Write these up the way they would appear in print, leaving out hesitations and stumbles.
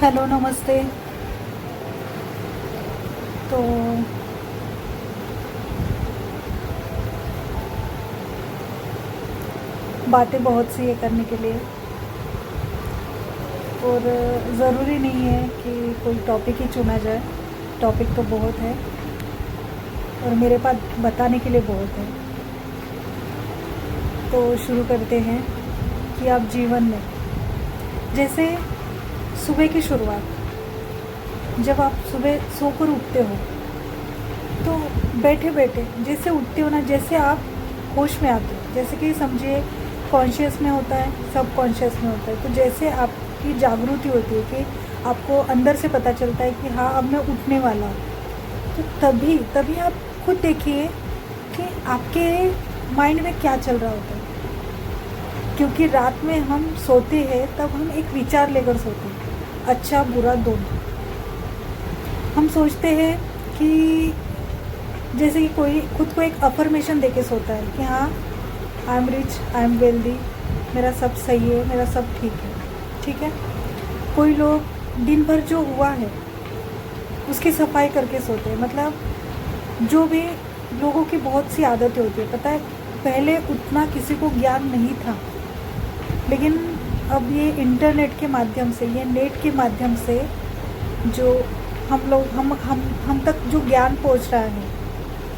Hello नमस्ते। तो बातें बहुत सी है करने के लिए, और ज़रूरी नहीं है कि कोई टॉपिक ही चुना जाए। टॉपिक तो बहुत है और मेरे पास बताने के लिए बहुत है। तो शुरू करते हैं कि आप जीवन में, जैसे सुबह की शुरुआत, जब आप सुबह सोकर उठते हो तो बैठे बैठे जैसे उठते हो ना, जैसे आप होश में आते हो, जैसे कि समझिए कॉन्शियस में होता है, सब कॉन्शियस में होता है, तो जैसे आपकी जागृति होती है कि आपको अंदर से पता चलता है कि हाँ अब मैं उठने वाला हूँ, तो तभी तभी आप खुद देखिए कि आपके माइंड में क्या चल रहा होता है। क्योंकि रात में हम सोते हैं तब हम एक विचार लेकर सोते हैं, अच्छा बुरा दोनों। हम सोचते हैं कि जैसे कि कोई खुद को एक अफर्मेशन देके सोता है कि हाँ I am rich, I am wealthy, मेरा सब सही है, मेरा सब ठीक है। कोई लोग दिन भर जो हुआ है उसकी सफाई करके सोते हैं। मतलब जो भी लोगों की बहुत सी आदतें होती है, पता है पहले उतना किसी को ज्ञान नहीं था, लेकिन अब ये इंटरनेट के माध्यम से, ये नेट के माध्यम से जो हम तक जो ज्ञान पहुंच रहा है,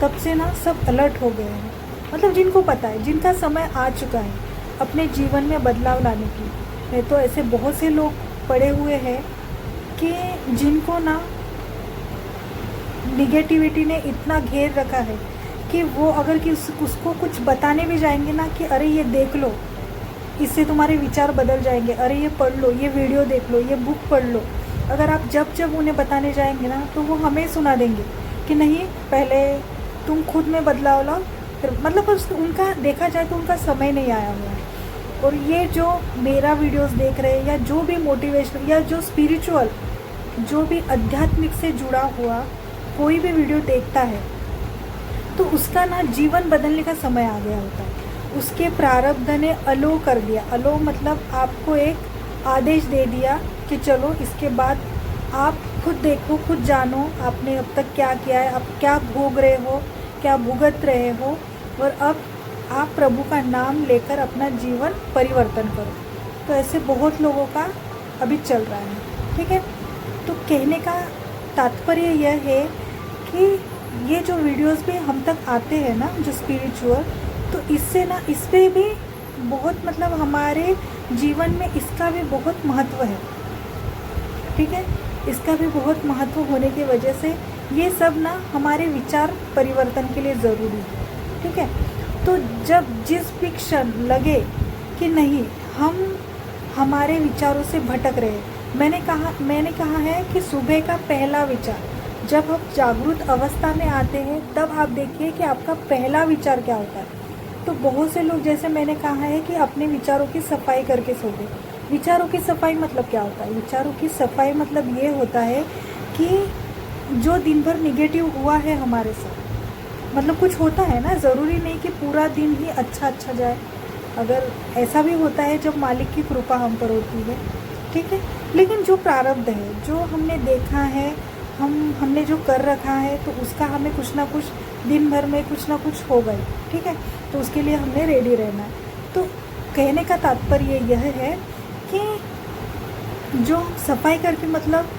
तब से ना सब अलर्ट हो गए हैं। मतलब जिनको पता है, जिनका समय आ चुका है अपने जीवन में बदलाव लाने की। नहीं तो ऐसे बहुत से लोग पड़े हुए हैं कि जिनको ना निगेटिविटी ने इतना घेर रखा है कि वो अगर कि उसको कुछ बताने भी जाएंगे ना कि अरे ये देख लो, इससे तुम्हारे विचार बदल जाएंगे, अरे ये पढ़ लो, ये वीडियो देख लो, ये बुक पढ़ लो, अगर आप जब उन्हें बताने जाएंगे ना तो वो हमें सुना देंगे कि नहीं पहले तुम खुद में बदलाव लाओ। फिर मतलब उनका देखा जाए तो उनका समय नहीं आया हुआ है। और ये जो मेरा वीडियोस देख रहे हैं, या जो भी मोटिवेशनल या जो स्पिरिचुअल, जो भी आध्यात्मिक से जुड़ा हुआ कोई भी वीडियो देखता है, तो उसका ना जीवन बदलने का समय आ गया होता है। उसके प्रारब्ध ने अलो कर दिया। अलो मतलब आपको एक आदेश दे दिया कि चलो इसके बाद आप खुद देखो, खुद जानो आपने अब तक क्या किया है, अब क्या भोग रहे हो, क्या भुगत रहे हो, और अब आप प्रभु का नाम लेकर अपना जीवन परिवर्तन करो। तो ऐसे बहुत लोगों का अभी चल रहा है, ठीक है। तो कहने का तात्पर्य यह है कि ये जो वीडियोस भी हम तक आते हैं ना, जो स्पिरिचुअल, तो इससे ना, इस पर भी बहुत मतलब हमारे जीवन में इसका भी बहुत महत्व है, ठीक है। इसका भी बहुत महत्व होने की वजह से ये सब ना हमारे विचार परिवर्तन के लिए ज़रूरी है, ठीक है। तो जब जिस भी क्षण लगे कि नहीं हम हमारे विचारों से भटक रहे हैं, मैंने कहा है कि सुबह का पहला विचार, जब आप जागृत अवस्था में आते हैं तब आप देखिए कि आपका पहला विचार क्या होता है। तो बहुत से लोग, जैसे मैंने कहा है कि अपने विचारों की सफाई करके सोते। विचारों की सफाई मतलब क्या होता है? विचारों की सफाई मतलब ये होता है कि जो दिन भर निगेटिव हुआ है हमारे साथ, मतलब कुछ होता है ना, ज़रूरी नहीं कि पूरा दिन ही अच्छा जाए। अगर ऐसा भी होता है जब मालिक की कृपा हम पर होती है, ठीक है। लेकिन जो प्रारब्ध है, जो हमने देखा है, हमने जो कर रखा है, तो उसका हमें कुछ ना कुछ दिन भर में कुछ ना कुछ हो गई, ठीक है। तो उसके लिए हमने रेडी रहना है। तो कहने का तात्पर्य यह है कि जो सफाई करके, मतलब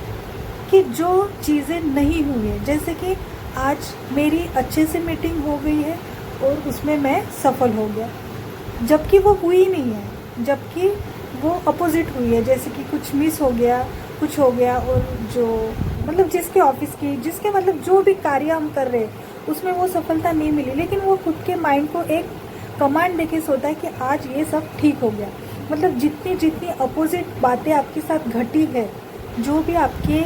कि जो चीज़ें नहीं हुई है, जैसे कि आज मेरी अच्छे से मीटिंग हो गई है और उसमें मैं सफल हो गया, जबकि वो हुई नहीं है, जबकि वो अपोजिट हुई है, जैसे कि कुछ मिस हो गया, कुछ हो गया, और जो मतलब जिसके ऑफिस की, जिसके मतलब जो भी कार्य हम कर रहे हैं उसमें वो सफलता नहीं मिली, लेकिन वो खुद के माइंड को एक कमांड देके सोता है कि आज ये सब ठीक हो गया। मतलब जितनी अपोजिट बातें आपके साथ घटी है, जो भी आपके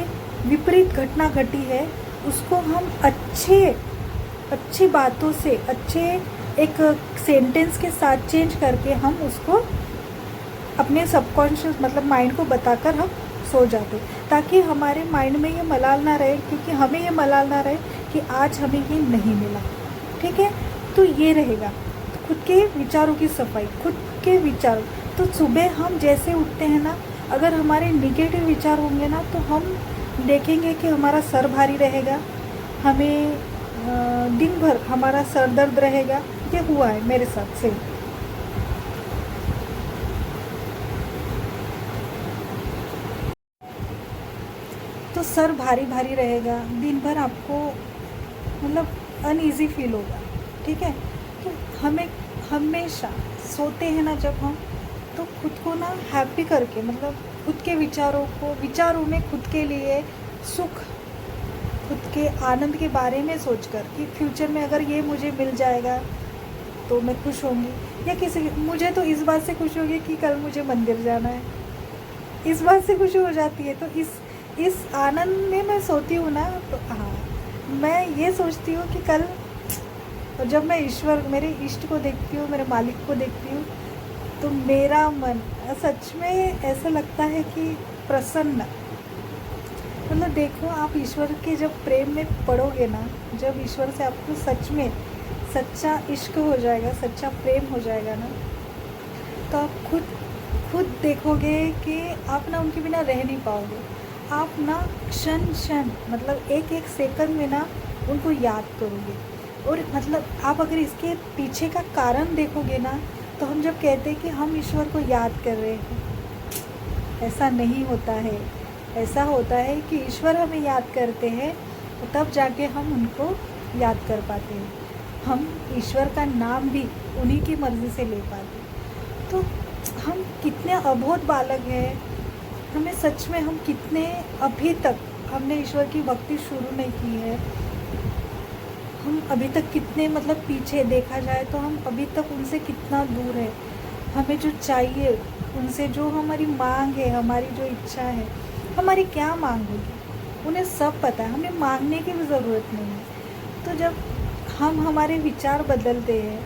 विपरीत घटना घटी है, उसको हम अच्छी बातों से, अच्छे एक सेंटेंस के साथ चेंज करके हम उसको अपने सबकॉन्शियस मतलब माइंड को बताकर हम सो जाते, ताकि हमारे माइंड में ये मलाल ना रहे, क्योंकि हमें ये मलाल ना रहे कि आज हमें ये नहीं मिला, ठीक है। तो ये रहेगा खुद के विचारों की सफाई, खुद के विचार। तो सुबह हम जैसे उठते हैं ना, अगर हमारे निगेटिव विचार होंगे ना तो हम देखेंगे कि हमारा सर भारी रहेगा, हमें दिन भर हमारा सर दर्द रहेगा। ये हुआ है मेरे साथ से। तो सर भारी भारी रहेगा, दिन भर आपको मतलब अनईज़ी फील होगा, ठीक है। तो हमें हमेशा सोते हैं ना जब हम, तो खुद को ना हैप्पी करके, मतलब खुद के विचारों में खुद के लिए सुख, खुद के आनंद के बारे में सोचकर कि फ्यूचर में अगर ये मुझे मिल जाएगा तो मैं खुश होंगी, या मुझे तो इस बात से खुशी होगी कि कल मुझे मंदिर जाना है, इस बात से खुशी हो जाती है। तो इस आनंद में मैं सोती हूँ ना, तो हाँ, मैं ये सोचती हूँ कि कल जब मैं मेरे इष्ट को देखती हूँ, मेरे मालिक को देखती हूँ, तो मेरा मन सच में ऐसा लगता है कि प्रसन्न। मतलब देखो, आप ईश्वर के जब प्रेम में पड़ोगे ना, जब ईश्वर से आपको सच में सच्चा इश्क हो जाएगा, सच्चा प्रेम हो जाएगा ना, तो आप खुद देखोगे कि आप ना उनके बिना रह नहीं पाओगे। आप ना क्षण क्षण, मतलब एक एक सेकंड में ना उनको याद करोगे। और मतलब आप अगर इसके पीछे का कारण देखोगे ना, तो हम जब कहते हैं कि हम ईश्वर को याद कर रहे हैं, ऐसा नहीं होता है। ऐसा होता है कि ईश्वर हमें याद करते हैं, तो तब जाके हम उनको याद कर पाते हैं। हम ईश्वर का नाम भी उन्हीं की मर्ज़ी से ले पाते हैं। तो हम कितने अबोध बालक हैं, हमें सच में हम कितने अभी तक हमने ईश्वर की भक्ति शुरू नहीं की है। हम अभी तक कितने मतलब पीछे देखा जाए तो हम अभी तक उनसे कितना दूर है। हमें जो चाहिए उनसे, जो हमारी मांग है, हमारी जो इच्छा है, हमारी क्या मांग होगी उन्हें सब पता है, हमें मांगने की भी ज़रूरत नहीं है। तो जब हम हमारे विचार बदलते हैं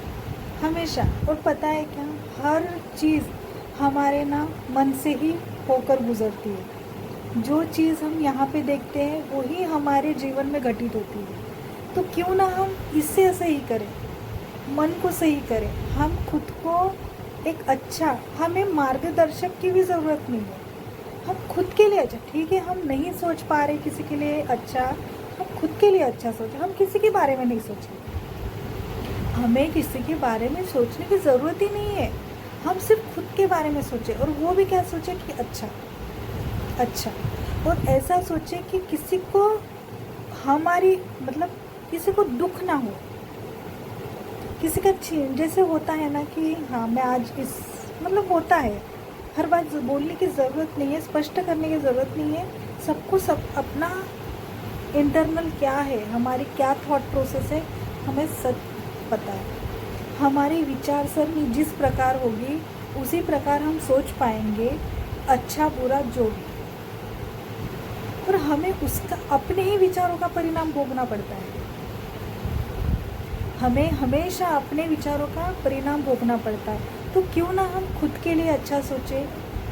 हमेशा, और पता है क्या, हर चीज़ हमारे ना मन से ही होकर गुजरती है। जो चीज़ हम यहाँ पे देखते हैं वही हमारे जीवन में घटित होती है। तो क्यों ना हम इससे सही करें, मन को सही करें। हम खुद को एक अच्छा, हमें मार्गदर्शक की भी ज़रूरत नहीं है। हम खुद के लिए अच्छा, ठीक है, हम नहीं सोच पा रहे किसी के लिए अच्छा, हम खुद के लिए अच्छा सोचें। हम किसी के बारे में नहीं सोचें, हमें किसी के बारे में सोचने की ज़रूरत ही नहीं है। हम सिर्फ खुद के बारे में सोचें, और वो भी क्या सोचें कि अच्छा, और ऐसा सोचें कि किसी को हमारी मतलब किसी को दुख ना हो, किसी का जैसे होता है ना कि हाँ मैं आज इस, मतलब होता है, हर बात बोलने की ज़रूरत नहीं है, स्पष्ट करने की ज़रूरत नहीं है। सबको सब अपना इंटरनल क्या है, हमारी क्या थॉट प्रोसेस है, हमें सब पता है। हमारी विचार सरणी जिस प्रकार होगी उसी प्रकार हम सोच पाएंगे, अच्छा बुरा जो भी। और हमें उसका अपने ही विचारों का परिणाम भोगना पड़ता है। हमें हमेशा अपने विचारों का परिणाम भोगना पड़ता है। तो क्यों ना हम खुद के लिए अच्छा सोचें,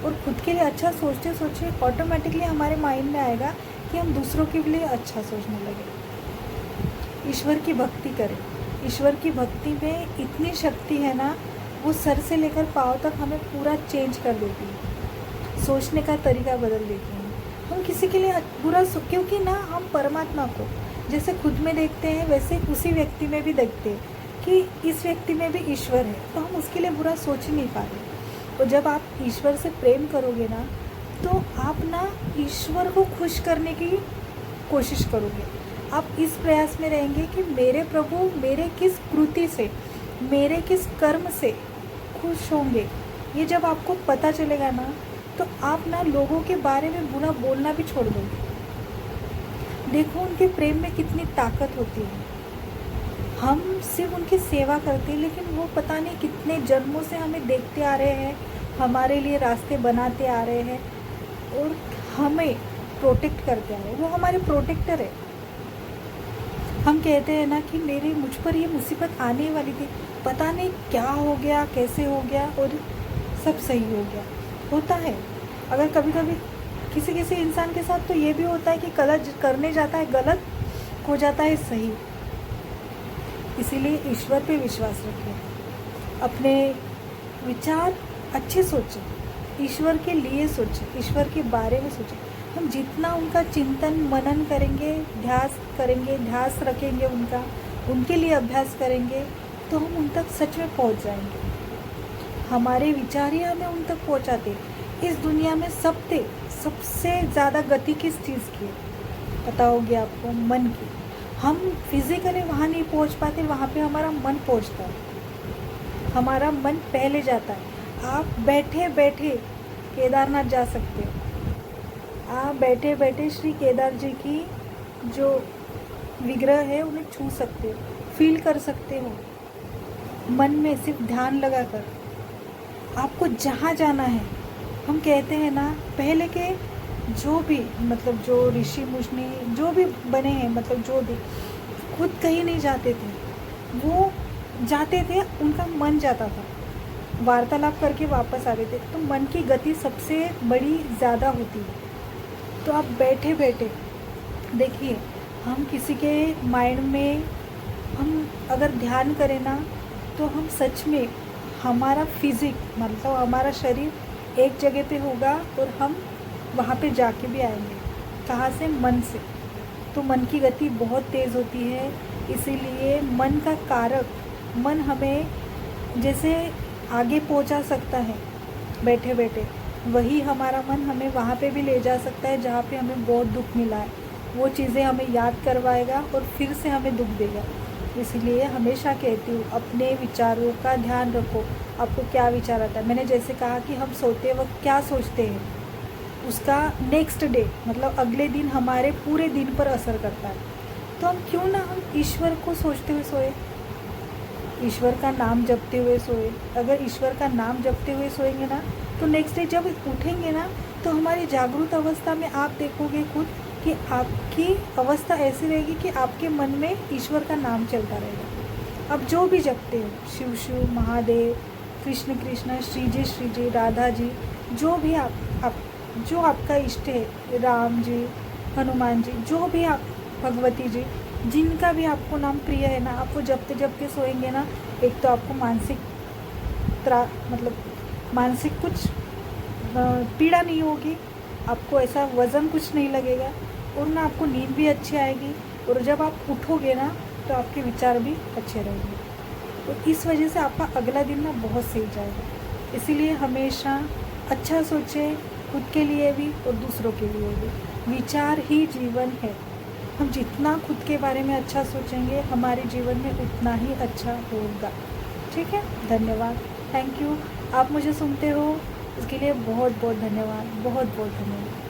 और खुद के लिए अच्छा सोचते सोचते ऑटोमेटिकली हमारे माइंड में आएगा कि हम दूसरों के लिए अच्छा सोचने लगे। ईश्वर की भक्ति करें। ईश्वर की भक्ति में इतनी शक्ति है ना, वो सर से लेकर पाँव तक हमें पूरा चेंज कर देती है, सोचने का तरीका बदल देती है। हम किसी के लिए बुरा क्योंकि ना हम परमात्मा को जैसे खुद में देखते हैं, वैसे उसी व्यक्ति में भी देखते हैं कि इस व्यक्ति में भी ईश्वर है, तो हम उसके लिए बुरा सोच ही नहीं पा रहे। तो जब आप ईश्वर से प्रेम करोगे ना, तो आप ना ईश्वर को खुश करने की कोशिश करोगे। आप इस प्रयास में रहेंगे कि मेरे प्रभु मेरे किस कृति से, मेरे किस कर्म से खुश होंगे। ये जब आपको पता चलेगा ना, तो आप ना लोगों के बारे में बुरा बोलना भी छोड़ दोगे। देखो उनके प्रेम में कितनी ताकत होती है। हम सिर्फ उनकी सेवा करते हैं, लेकिन वो पता नहीं कितने जन्मों से हमें देखते आ रहे हैं, हमारे लिए रास्ते बनाते आ रहे हैं, और हमें प्रोटेक्ट करते आ रहे हैं। वो हमारे प्रोटेक्टर है। हम कहते हैं ना कि मुझ पर ये मुसीबत आने वाली थी, पता नहीं क्या हो गया, कैसे हो गया, और सब सही हो गया। होता है। अगर कभी कभी किसी इंसान के साथ तो ये भी होता है कि गलत करने जाता है, गलत हो जाता है सही। इसीलिए ईश्वर पे विश्वास रखें, अपने विचार अच्छे सोचें, ईश्वर के लिए सोचें, ईश्वर के बारे में सोचें। हम जितना उनका चिंतन मनन करेंगे, ध्यास करेंगे, ध्यास रखेंगे उनका, उनके लिए अभ्यास करेंगे, तो हम उन तक सच में पहुंच जाएंगे। हमारे विचार ही हमें उन तक पहुंचाते। इस दुनिया में सबसे ज़्यादा गति किस चीज़ की है पता होगी आपको? मन की। हम फिजिकली वहाँ नहीं पहुँच पाते, वहाँ पे हमारा मन पहुँचता है। हमारा मन पहले जाता है। आप बैठे बैठे केदारनाथ जा सकते हो। आप बैठे बैठे श्री केदार जी की जो विग्रह है उन्हें छू सकते हो, फील कर सकते हो मन में, सिर्फ ध्यान लगाकर। आपको जहाँ जाना है, हम कहते हैं ना, पहले के जो भी मतलब जो ऋषि मुनि जो भी बने हैं, मतलब जो भी खुद कहीं नहीं जाते थे, वो जाते थे, उनका मन जाता था, वार्तालाप करके वापस आते थे। तो मन की गति सबसे बड़ी ज़्यादा होती है। तो आप बैठे बैठे देखिए, हम किसी के माइंड में हम अगर ध्यान करें ना, तो हम सच में हमारा फिजिक मतलब हमारा शरीर एक जगह पे होगा और हम वहाँ पे जाके भी आएंगे। कहाँ से? मन से। तो मन की गति बहुत तेज़ होती है, इसीलिए मन का कारक, मन हमें जैसे आगे पहुँचा सकता है बैठे बैठे, वही हमारा मन हमें वहाँ पे भी ले जा सकता है जहाँ पे हमें बहुत दुख मिला है। वो चीज़ें हमें याद करवाएगा और फिर से हमें दुख देगा। इसलिए हमेशा कहती हूँ, अपने विचारों का ध्यान रखो। आपको क्या विचार आता है? मैंने जैसे कहा कि हम सोते वक्त क्या सोचते हैं, उसका नेक्स्ट डे मतलब अगले दिन हमारे पूरे दिन पर असर करता है। तो हम क्यों ना हम ईश्वर को सोचते हुए सोए, ईश्वर का नाम जपते हुए सोए। अगर ईश्वर का नाम जपते हुए सोएंगे ना, तो नेक्स्ट डे जब उठेंगे ना, तो हमारी जागरूक अवस्था में आप देखोगे खुद कि आपकी अवस्था ऐसी रहेगी कि आपके मन में ईश्वर का नाम चलता रहेगा। अब जो भी जपते हो, शिव शिव, महादेव, कृष्ण कृष्ण, श्री जी, राधा जी, जो भी आप जो आपका इष्ट है, राम जी, हनुमान जी, जो भी आप, भगवती जी, जिनका भी आपको नाम प्रिय है ना, आप वो जपते जपते सोएंगे ना, एक तो आपको मतलब मानसिक कुछ पीड़ा नहीं होगी, आपको ऐसा वज़न कुछ नहीं लगेगा, और ना आपको नींद भी अच्छी आएगी, और जब आप उठोगे ना तो आपके विचार भी अच्छे रहेंगे। तो इस वजह से आपका अगला दिन ना बहुत सही जाएगा। इसीलिए हमेशा अच्छा सोचें, खुद के लिए भी और दूसरों के लिए भी। विचार ही जीवन है। हम जितना खुद के बारे में अच्छा सोचेंगे, हमारे जीवन में उतना ही अच्छा होगा। ठीक है, धन्यवाद, थैंक यू। आप मुझे सुनते हो, इसके लिए बहुत बहुत धन्यवाद, बहुत बहुत धन्यवाद।